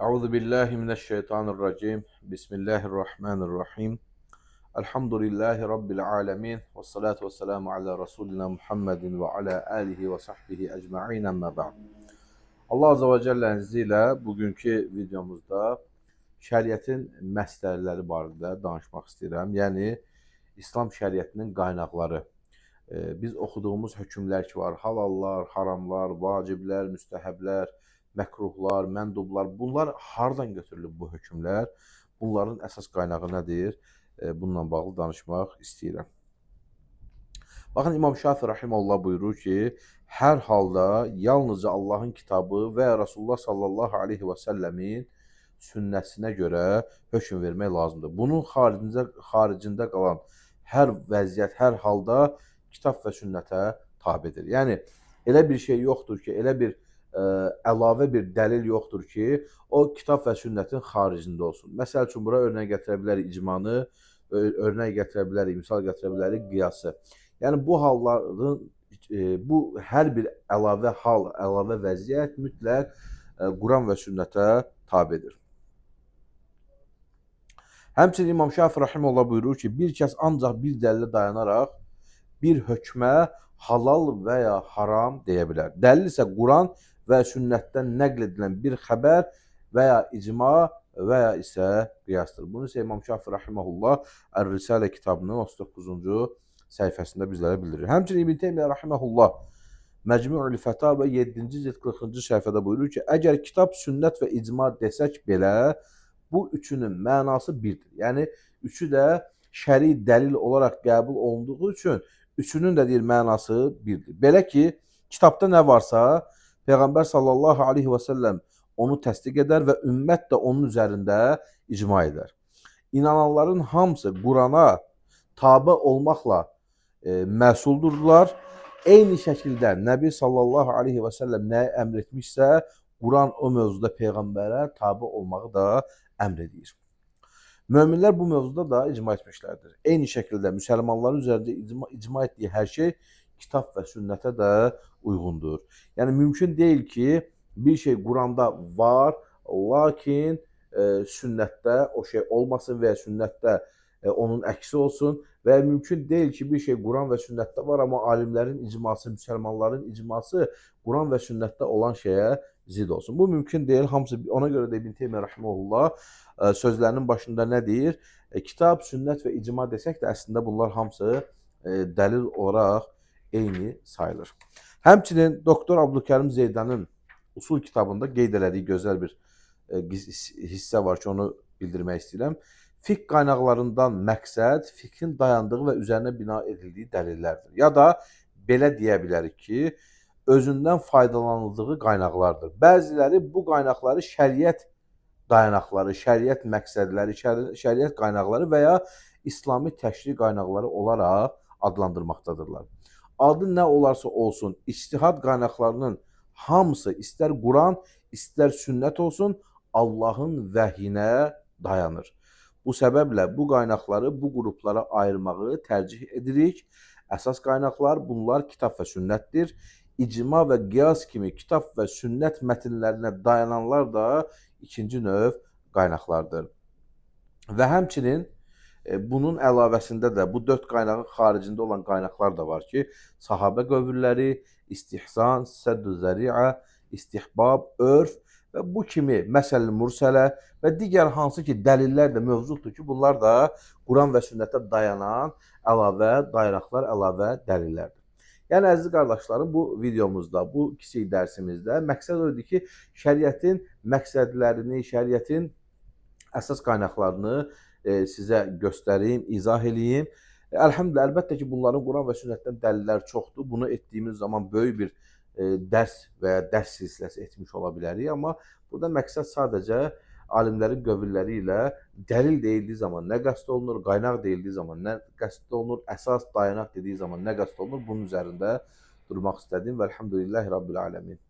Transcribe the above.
Euzu billahi mineşşeytanirracim. Bismillahirrahmanirrahim. Elhamdülillahi rabbil alamin. Ves salatu vesselamu ala Resulina Muhammedin ve ala alihi ve sahbihi ecmaîn. Amma ba'd. Allah azze ve celle'nin izniyle bugünkü videomuzda şəriətin məsələləri barədə danışmaq istəyirəm. Yəni İslam şəriətinin qaynaqları. Biz oxuduğumuz hökmlər ki var, halallar, haramlar, vaciblər, müstəhəblər, məkruhlar, məndublar, bunlar hardan götürülüb bu hökmlər? Bunların əsas qaynağı nədir? Bununla bağlı danışmaq istəyirəm. Baxın, İmam Şafi rahimehullah buyurur ki, hər halda yalnızca Allahın kitabı və Rasulullah sallallahu aleyhi və səlləmin sünnəsinə görə hökm vermək lazımdır. Bunun xaricində qalan hər vəziyyət, hər halda kitab və sünnətə tabidir. Yəni, elə bir şey yoxdur ki, elə bir əlavə bir dəlil yoxdur ki, o kitab və sünnətin xaricində olsun. Məsəl üçün, bura örnək gətirə bilərik icmanı, örnək gətirə bilərik, misal gətirə bilərik qiyası. Yəni, bu halların, bu hər bir əlavə hal, əlavə vəziyyət mütləq Quran və sünnətə tabidir. Həmçinin İmam Şafi rahimehullah buyurur ki, bir kəs ancaq bir dəlillə dayanaraq bir hökmə halal və ya haram deyə bilər. Dəlil isə Quran və sünnətdən nəql edilən bir xəbər və ya icma və ya isə qiyasdır. Bunu isə İmam Şafi rahimehullah Ər-Risalə kitabının 39-cu səhifəsində bizlərə bildirir. Həmçinin İbn Teymiyyə rahimehullah Məcmu'ül Fətavə 7-ci cild 40-cı səhifədə buyurur ki, əgər kitab, sünnət və icma desək belə, bu üçünün mənası birdir. Yəni, üçü də şəri dəlil olaraq qəbul olunduğu üçün üçünün də deyir mənası birdir. Belə ki, kitabda nə varsa, Peyğəmbər sallallahu aleyhi və səlləm onu təsdiq edər və ümmət də onun üzərində icma edər. İnananların hamısı Qurana tabe olmaqla məsuldurdular. Eyni şəkildə Nəbi sallallahu aleyhi və səlləm nəyə əmr etmişsə, Quran o mövzuda Peyğəmbərə tabe olmağı da əmr edir. Möminlər bu mövzuda da icma etmişlərdir. Eyni şəkildə müsəlmanların üzərində icma etdiyi hər şey kitab və sünnətə də uyğundur. Yəni, mümkün deyil ki, bir şey Quranda var, lakin sünnətdə o şey olmasın və ya sünnətdə onun əksi olsun və ya mümkün deyil ki, bir şey Quran və sünnətdə var, amma alimlərin icması, müsəlmanların icması Quran və sünnətdə olan şeyə zid olsun. Bu mümkün deyil. Hamısı, ona görə də İbn Teymiyyə rahimehullah sözlərinin başında nə deyir? Kitab, sünnət və icma desək də əslində bunlar hamısı dəlil olaraq eyni sayılır. Həmçinin Doktor Abdülkərim Zeydanın usul kitabında qeyd elədiyi gözəl bir hissə var ki, onu bildirmək istəyirəm. Fiqh qaynaqlarından məqsəd fiqhin dayandığı və üzərinə bina edildiyi dəlillərdir. Ya da belə deyə bilərik ki, özündən faydalanıldığı qaynaqlardır. Bəziləri bu qaynaqları şəriət dayanaqları, şəriət məqsədləri, şəriət qaynaqları və ya İslami təşri qaynaqları olaraq adlandırmaqdadırlar. Adı nə olarsa olsun, ictihad qaynaqlarının hamısı istər Quran, istər sünnət olsun, Allahın vəhyinə dayanır. Bu səbəblə bu qaynaqları bu qruplara ayırmağı tərcih edirik. Əsas qaynaqlar bunlar kitab və sünnətdir. İcma və qiyas kimi kitab və sünnət mətnlərinə dayananlar da ikinci növ qaynaqlardır. Və həmçinin bunun əlavəsində də bu dörd qaynağın xaricində olan qaynaqlar da var ki, sahabə qövülləri, istihsan, sədd-ü zəriə, istihbab, örf və bu kimi məsəl-i mürsələ və digər hansı ki dəlillər də mövcuddur ki, bunlar da Quran və sünnətə dayanan əlavə dayanaqlar, əlavə dəlillərdir. Yəni, əziz qardaşlarım, bu videomuzda, bu kiçik dərsimizdə məqsəd o idi ki, şəriətin məqsədlərini, şəriətin əsas qaynaqlarını sizə göstərim, izah eləyim. Əlhamdülillah, əlbəttə ki, bunların Quran və sünnətdən dəlillər çoxdur. Bunu etdiyimiz zaman böyük bir dərs və ya dərs silsiləsi etmiş ola bilərik. Amma burada məqsəd sadəcə alimlərin qövülləri ilə dəlil deyildiyi zaman nə qəsd olunur, qaynaq deyildiyi zaman nə qəsd olunur, əsas dayanaq dediyi zaman nə qəsd olunur, bunun üzərində durmaq istədim və elhamdülillahi rabbil aləmin.